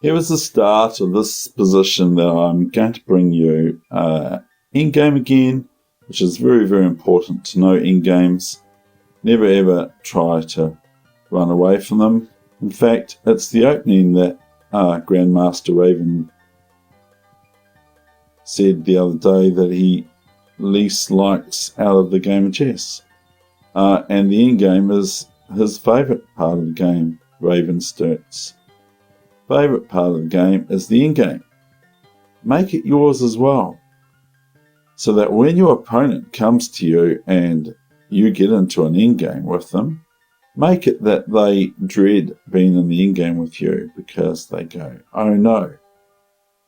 Here is the start of this position that I'm going to bring you endgame again, which is very, very important to know endgames. Never ever try to run away from them. In fact, it's the opening that Grandmaster Raven said the other day that he least likes out of the game of chess. And the endgame is his favourite part of the game, Raven Sturt's favourite part of the game is the endgame. Make it yours as well, so that when your opponent comes to you and you get into an endgame with them, make it that they dread being in the endgame with you because they go, oh no,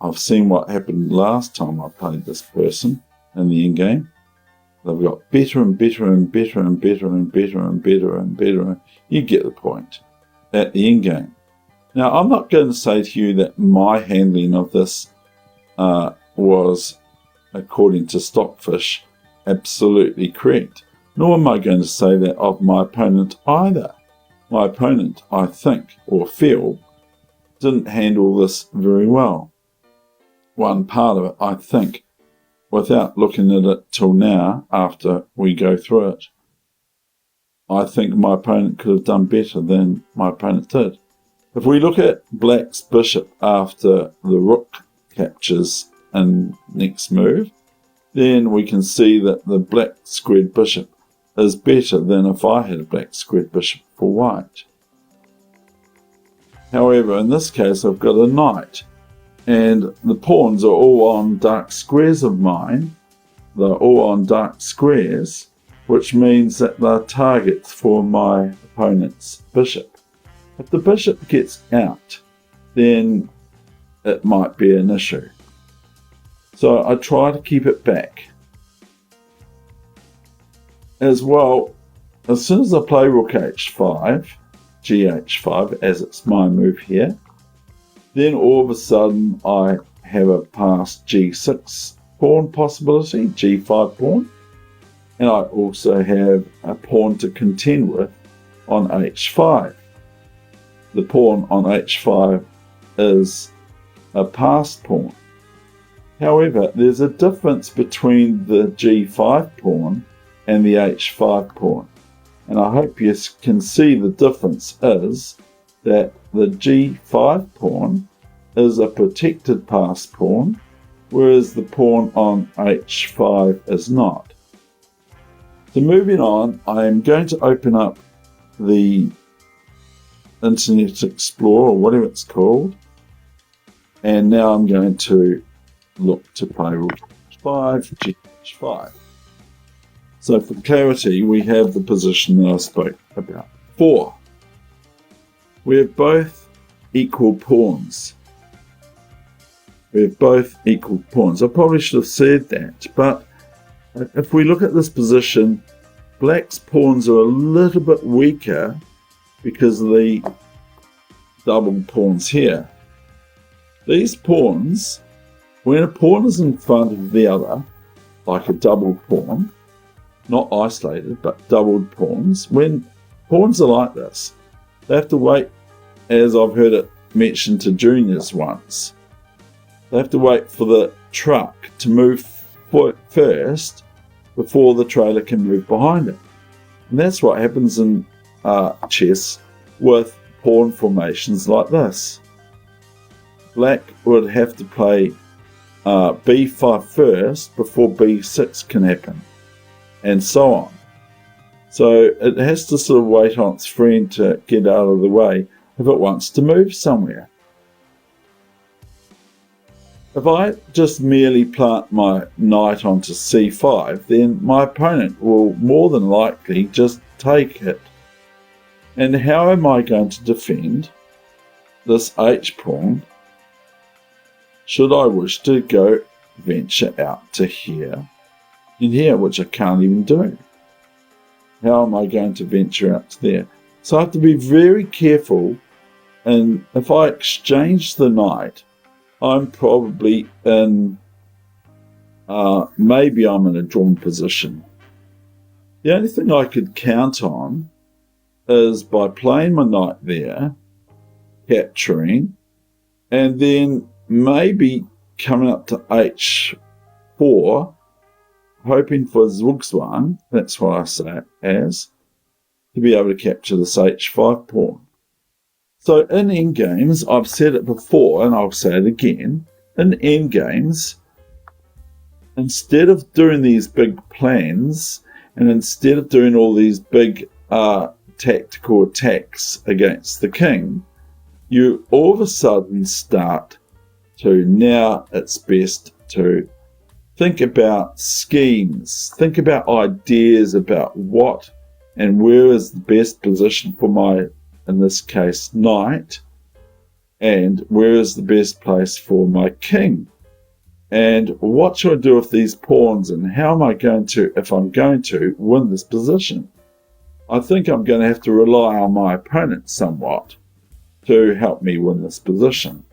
I've seen what happened last time I played this person in the endgame. They've got better and better and better and better and better and better and better. You get the point at the endgame. Now, I'm not going to say to you that my handling of this was, according to Stockfish, absolutely correct. Nor am I going to say that of my opponent either. My opponent, I think, or feel, didn't handle this very well. One part of it, I think, without looking at it till now, after we go through it, I think my opponent could have done better than my opponent did. If we look at Black's bishop after the rook captures in next move, then we can see that the black squared bishop is better than if I had a black squared bishop for white. However, in this case, I've got a knight, and the pawns are all on dark squares of mine. They're all on dark squares, which means that they're targets for my opponent's bishop. If the bishop gets out, then it might be an issue. So I try to keep it back. As well, as soon as I play rook h5, gh5, as it's my move here, then all of a sudden I have a passed g6 pawn possibility, g5 pawn, and I also have a pawn to contend with on h5. The pawn on h5 is a passed pawn. However, there's a difference between the g5 pawn and the h5 pawn. And I hope you can see the difference is that the g5 pawn is a protected passed pawn, whereas the pawn on h5 is not. So moving on, I am going to open up the Internet Explorer, or whatever it's called, and now I'm going to look to play rook h5, gh5. So for clarity, we have the position that I spoke about before. We have both equal pawns. I probably should have said that, but if we look at this position, Black's pawns are a little bit weaker because of the double pawns here. These pawns, when a pawn is in front of the other, like a double pawn, not isolated, but doubled pawns, when pawns are like this, they have to wait, as I've heard it mentioned to juniors once, they have to wait for the truck to move first before the trailer can move behind it. And that's what happens in chess with pawn formations like this. Black would have to play b5 first before b6 can happen, and so on. So it has to sort of wait on its friend to get out of the way if it wants to move somewhere. If I just merely plant my knight onto c5, then my opponent will more than likely just take it. And how am I going to defend this h-pawn should I wish to go venture out to here and here, which I can't even do? How am I going to venture out to there? So I have to be very careful, and if I exchange the knight, I'm probably in, maybe I'm in a drawn position. The only thing I could count on is by playing my knight there, capturing, and then maybe coming up to h4, hoping for Zugzwang, that's what I say it as, to be able to capture this h5 pawn. So in endgames, I've said it before and I'll say it again, in endgames, instead of doing these big plans and instead of doing all these big tactical attacks against the king, you all of a sudden start to, now it's best to think about schemes, think about ideas about what and where is the best position for my, in this case, knight, and where is the best place for my king, and what should I do with these pawns, and how am I going to, if I'm going to, win this position. I think I'm going to have to rely on my opponent somewhat to help me win this position.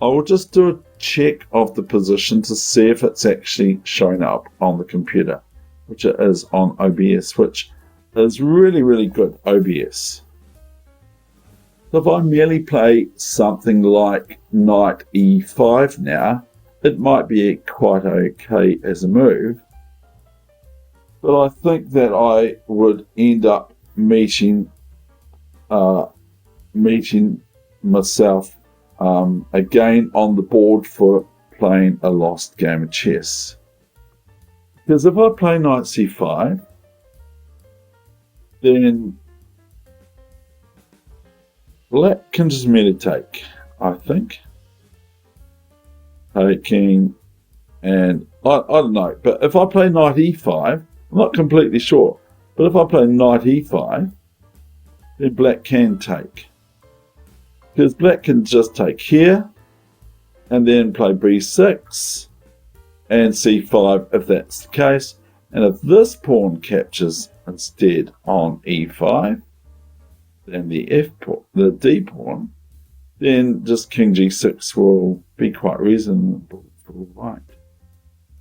I will just do a check of the position to see if it's actually showing up on the computer, which it is on OBS, which is really, really good OBS. So if I merely play something like knight e5 now, it might be quite okay as a move, but I think that I would end up meeting myself again on the board for playing a lost game of chess. Because if I play knight c5, then black can just meditate, I think. Taking, and I don't know, but if I play knight e5, I'm not completely sure, but if I play knight e5, then black can take. Because black can just take here, and then play b6, and c5 if that's the case. And if this pawn captures instead on e5, then the d pawn, then just king g6 will be quite reasonable for white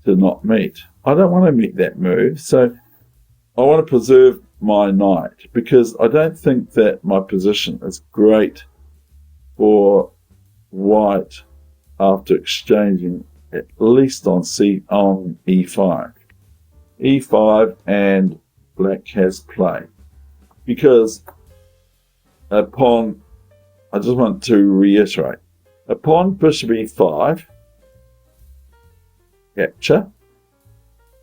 to not meet. I don't want to meet that move, so I want to preserve my knight, because I don't think that my position is great for white after exchanging at least on e5. e5 and black has play, because upon, I just want to reiterate, upon bishop e5 capture,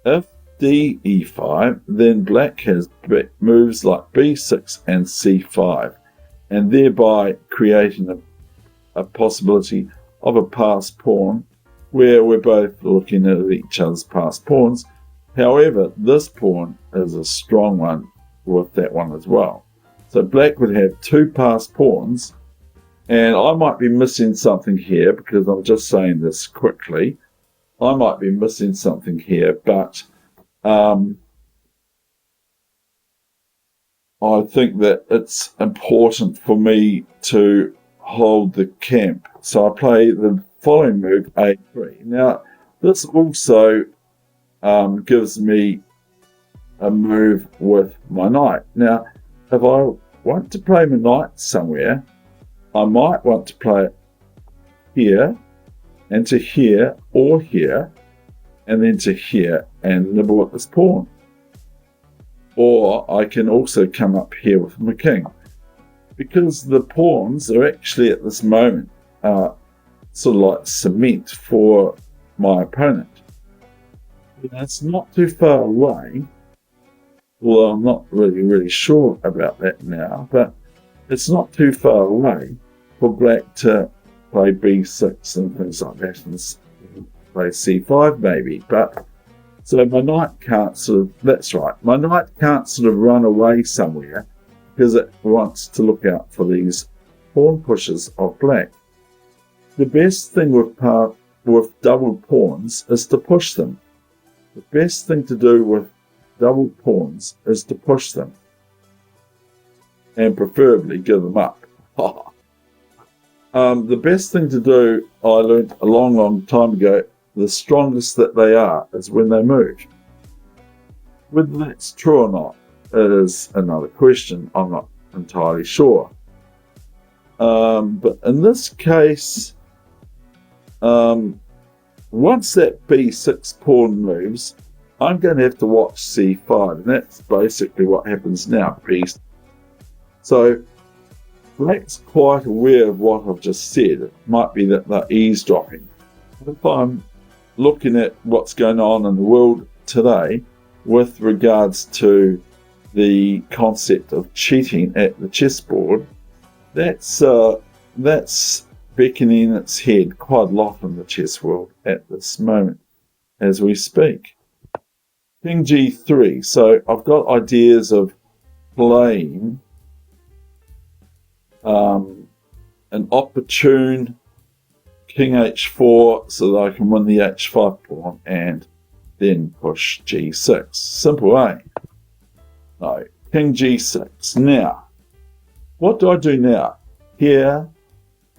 if e5, then black has moves like b6 and c5, and thereby creating a possibility of a passed pawn where we're both looking at each other's passed pawns. However, this pawn is a strong one with that one as well. So black would have two passed pawns, and I might be missing something here, because I'm just saying this quickly. I might be missing something here, but I think that it's important for me to hold the camp. So I play the following move, a3. Now, this also gives me a move with my knight. Now, if I want to play my knight somewhere, I might want to play it here, and to here, or here, and then to here, and nibble at this pawn. Or I can also come up here with my king, because the pawns are actually at this moment sort of like cement for my opponent. It's not too far away, although I'm not really sure about that now, but it's not too far away for black to play b6 and things like that, and play c5 maybe. But so my knight can't sort of, that's right, my knight can't sort of run away somewhere, because it wants to look out for these pawn pushes of black. The best thing with double pawns is to push them. The best thing to do with double pawns is to push them, and preferably give them up. The best thing to do, I learned a long time ago, the strongest that they are is when they move. Whether that's true or not is another question. I'm not entirely sure. But in this case, once that b6 pawn moves, I'm going to have to watch c5, and that's basically what happens now. So Black's quite aware of what I've just said. It might be that they're eavesdropping. If I'm looking at what's going on in the world today with regards to the concept of cheating at the chessboard, that's beckoning its head quite a lot in the chess world at this moment as we speak. King g3. So I've got ideas of playing an opportune king h4 so that I can win the h5 pawn and then push g6. Simple, eh? No, king g6. Now, what do I do now? Here,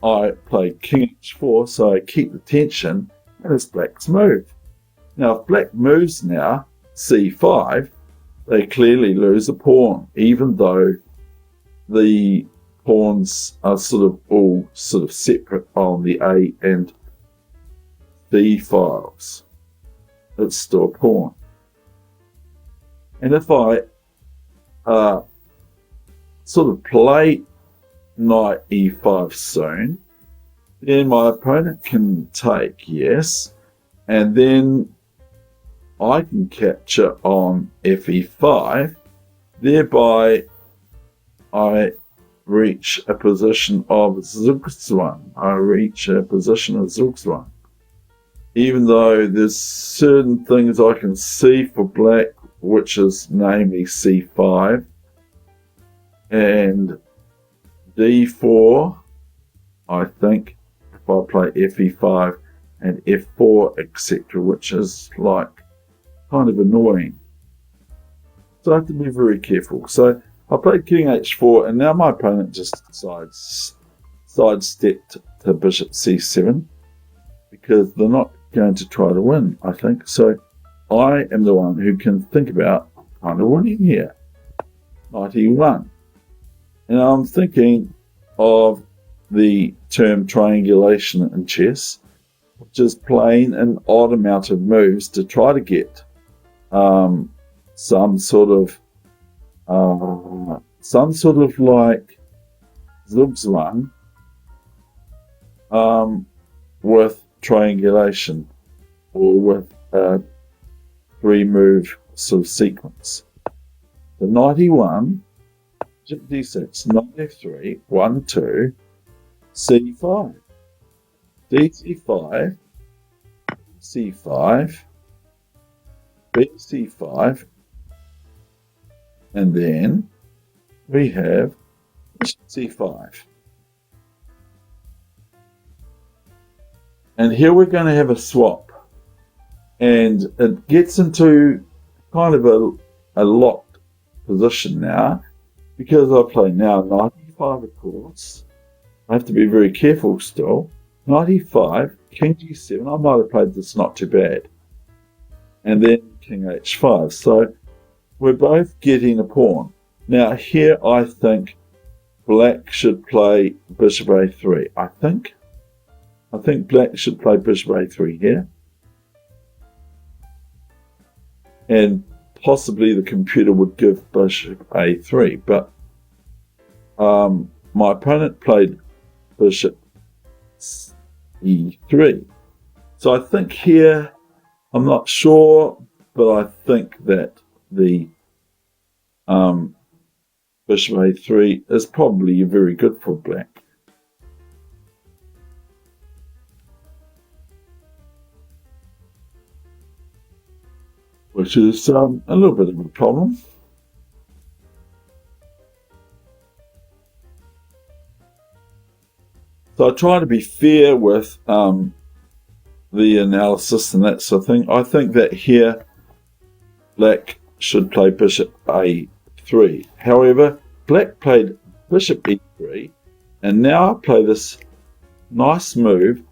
I play king h4, so I keep the tension, and it's Black's move. Now, if Black moves now, c5, they clearly lose a pawn, even though the pawns are all separate on the A and B files. It's still a pawn. And if I play knight e5 soon, then my opponent can take, yes, and then I can capture on fe5, thereby I reach a position of Zugzwang. Even though there's certain things I can see for Black, which is namely c5 and d4, I think, if I play fe5 and f4, etc., which is kind of annoying. So I have to be very careful. So I played king h4, and now my opponent just sidestepped to bishop c7 because they're not going to try to win, I think. So I am the one who can think about kind of winning here. Knight e1. And I'm thinking of the term triangulation in chess, which is playing an odd amount of moves to try to get some sort of like Zugzwang with triangulation or with a 3-move sequence. The knight e1, bishop d6, knight f3, 1, 2, c5, dc5, c5, bc5, and then we have c5. And here we're going to have a swap. And it gets into kind of a locked position now, because I play now knight e5, of course. I have to be very careful still. Knight e5, king g7. I might have played this not too bad. And then king h5. So we're both getting a pawn. Now here I think Black should play bishop a3. I think Black should play bishop a3 here. And possibly the computer would give bishop a3. But my opponent played bishop e3. So I think here, I'm not sure, but I think that the bishop a3 is probably very good for Black. Which is a little bit of a problem. So I try to be fair with the analysis and that sort of thing. I think that here Black should play bishop a3. However, Black played bishop e3, and now I play this nice move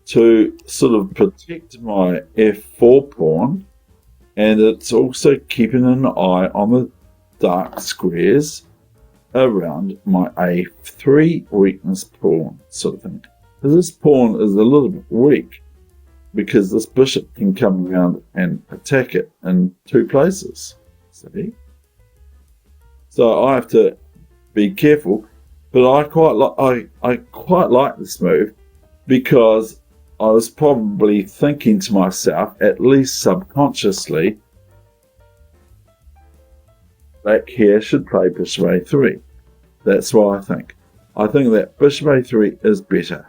to sort of protect my f4 pawn, and it's also keeping an eye on the dark squares around my a3 weakness pawn sort of thing. Because this pawn is a little bit weak because this bishop can come around and attack it in two places. See? So I have to be careful, but I quite like this move because I was probably thinking to myself, at least subconsciously, black here should play bishop a3. That's what I think. I think that bishop a3 is better.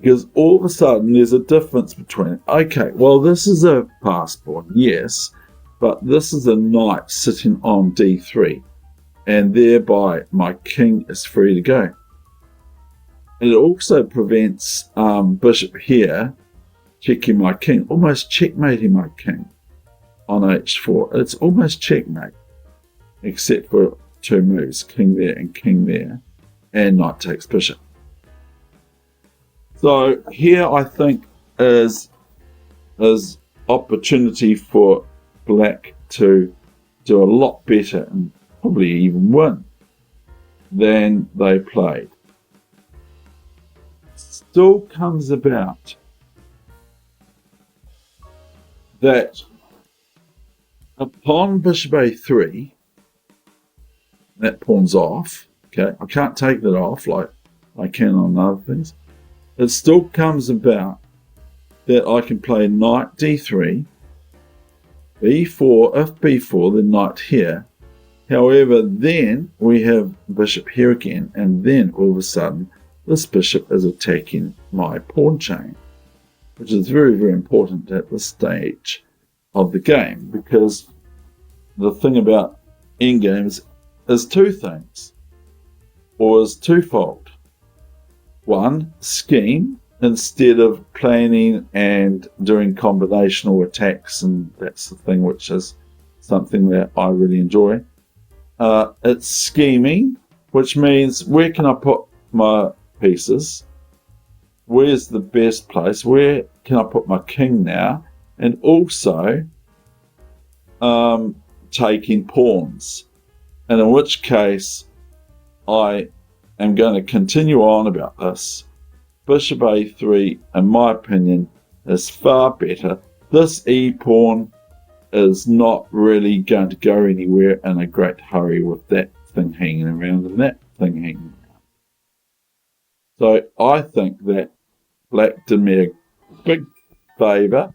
Because all of a sudden there's a difference between, okay, well, this is a passed pawn, yes, but this is a knight sitting on d3, and thereby my king is free to go. And it also prevents bishop here checking my king, almost checkmating my king on h4. It's almost checkmate, except for two moves, king there, and knight takes bishop. So here I think is opportunity for black to do a lot better and probably even win than they played. Still comes about that upon bishop a3, that pawn's off. Okay, I can't take that off like I can on other things. It still comes about that I can play knight d3, b4, if b4, then knight here. However, then we have bishop here again, and then all of a sudden this bishop is attacking my pawn chain, which is very, very important at this stage of the game, because the thing about endgames is two things, or is twofold. One, scheme, instead of planning and doing combinational attacks, and that's the thing which is something that I really enjoy. It's scheming, which means where can I put my pieces? Where's the best place? Where can I put my king now? And also taking pawns. And in which case I am going to continue on about this. Bishop a3, in my opinion, is far better. This e-pawn is not really going to go anywhere in a great hurry with that thing hanging around and that thing hanging around. So I think that black did me a big favour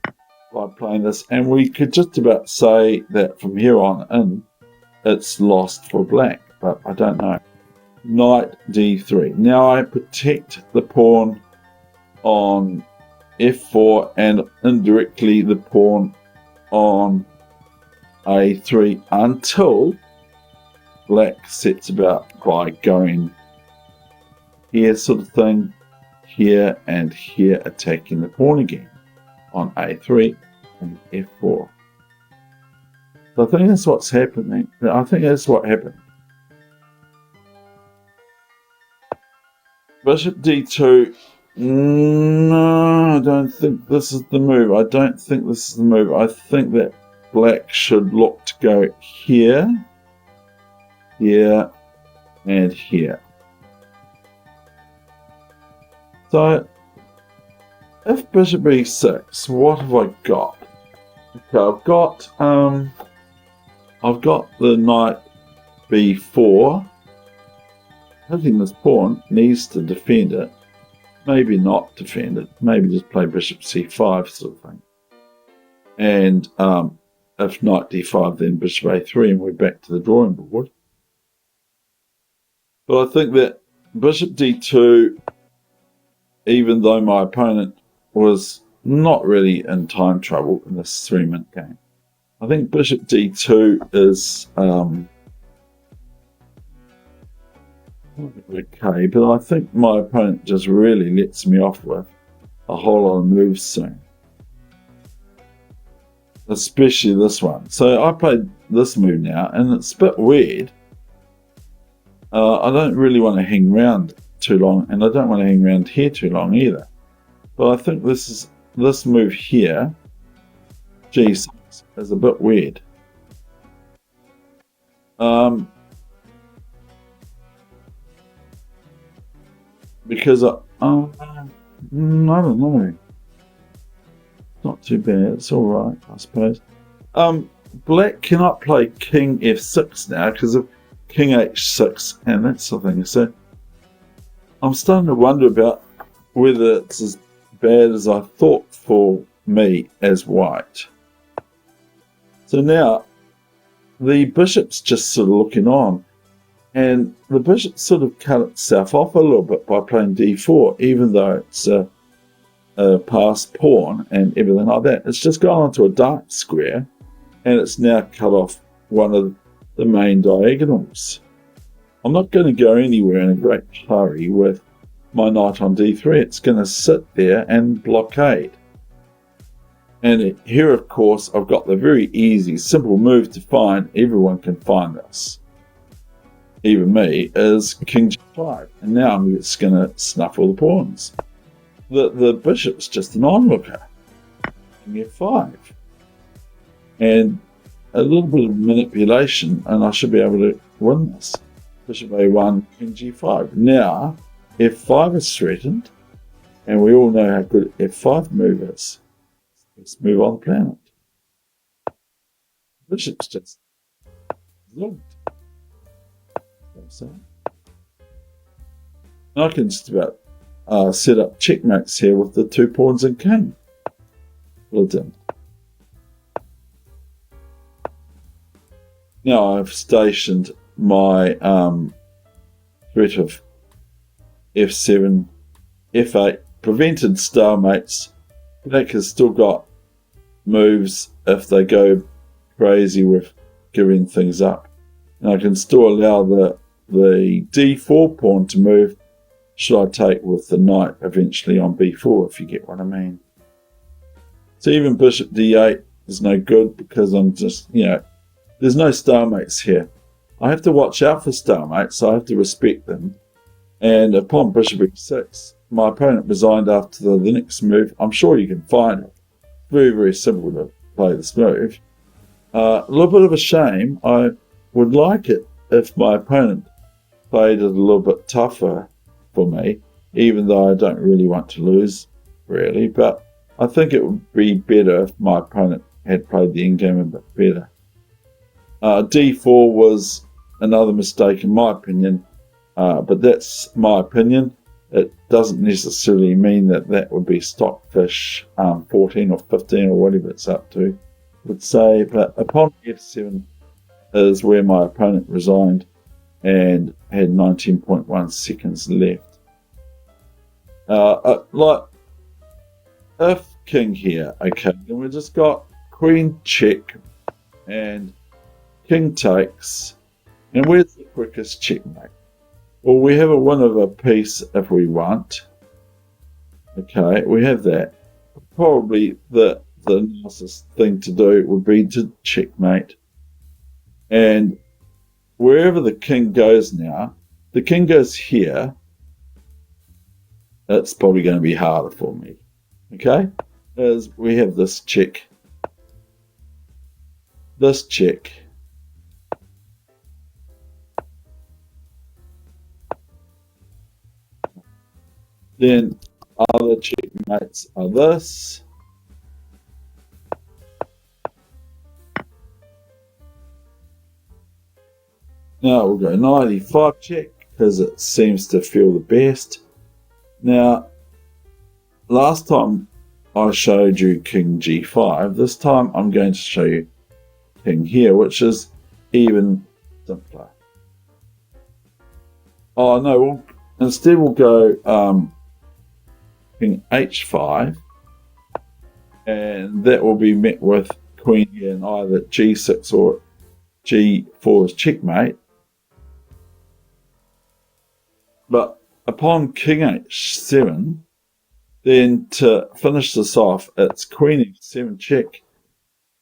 by playing this, and we could just about say that from here on in, it's lost for black, but I don't know. Knight d3. Now I protect the pawn on f4 and indirectly the pawn on a3 until black sets about by going here sort of thing, here and here, attacking the pawn again on a3 and f4. So I think that's what's happening. I think that's what happened. Bishop d2. No, I don't think this is the move. I don't think this is the move. I think that black should look to go here, here, and here. So, if bishop e6, what have I got? Okay, I've got the knight b4. I think this pawn needs to defend it. Maybe not defend it. Maybe just play bishop c5 sort of thing. And if knight d5, then bishop a3, and we're back to the drawing board. But I think that bishop d2, even though my opponent was not really in time trouble in this 3-minute game, I think bishop d2 is okay, but I think my opponent just really lets me off with a whole lot of moves soon. Especially this one. So I played this move now, and it's a bit weird. I don't really want to hang around too long, and I don't want to hang around here too long either. But I think this move here, g6, is a bit weird. Because I don't know. Not too bad. It's all right, I suppose. Black cannot play King F6 now because of King H6 and that sort of thing. So I'm starting to wonder about whether it's as bad as I thought for me as white. So now the bishop's just sort of looking on, and the bishop sort of cut itself off a little bit by playing d4, even though it's a passed pawn and everything like that. It's just gone onto a dark square, and it's now cut off one of the main diagonals. I'm not going to go anywhere in a great hurry with my knight on d3. It's going to sit there and blockade. And here, of course, I've got the very easy, simple move to find. Everyone can find this, even me, is King G5. And now I'm just going to snuff all the pawns. The bishop's just an onlooker. King F5. And a little bit of manipulation, and I should be able to win this. Bishop A1, King G5. Now, F5 is threatened, and we all know how good F5 move is. Let's move on the planet. Bishop's just zonked. I can just about set up checkmates here with the 2 pawns and king. Well done. Now I've stationed my threat of F7, F8, prevented stalemates. Black has still got moves if they go crazy with giving things up. And I can still allow the d4 pawn to move should I take with the knight eventually on b4, if you get what I mean. So even bishop d8 is no good because I'm just, there's no stalemates here. I have to watch out for stalemates, so I have to respect them. And upon bishop e6, my opponent resigned after the next move. I'm sure you can find it. Very, very simple to play this move. A little bit of a shame. I would like it if my opponent played it a little bit tougher for me, even though I don't really want to lose, really. But I think it would be better if my opponent had played the endgame a bit better. D4 was another mistake in my opinion, but that's my opinion. It doesn't necessarily mean that would be Stockfish 14 or 15 or whatever it's up to, would say. But upon F7 is where my opponent resigned and had 19.1 seconds left. Like, if king here, okay, then we've just got queen check and king takes. And where's the quickest checkmate? Well, we have a win of a piece if we want. Okay, we have that. Probably the nicest thing to do would be to checkmate. And wherever the king goes now, the king goes here. That's probably going to be harder for me. Okay, as we have this check. This check. Then other checkmates are this. Now we'll go 95 check because it seems to feel the best. Now, last time I showed you King G5. This time I'm going to show you King here, which is even simpler. Oh no, instead we'll go King H5, and that will be met with Queen here in either G6 or G4 as checkmate. But upon King H7, then to finish this off, it's Queen H7 check.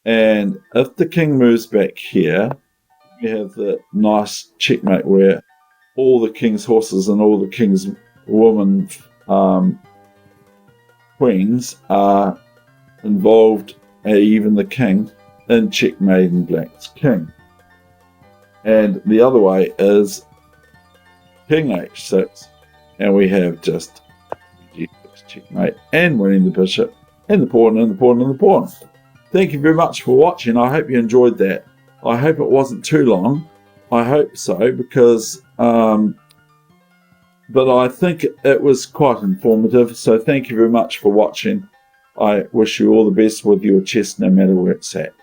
And if the king moves back here, we have the nice checkmate where all the king's horses and all the king's women queens are involved, even the king, in checkmating Black's king. And the other way is king h6, and we have just g6 checkmate and winning the bishop and the pawn and the pawn and the pawn. Thank you very much for watching. I hope you enjoyed that. I hope it wasn't too long. I hope so, because but I think it was quite informative. So thank you very much for watching. I wish you all the best with your chess, no matter where it's at.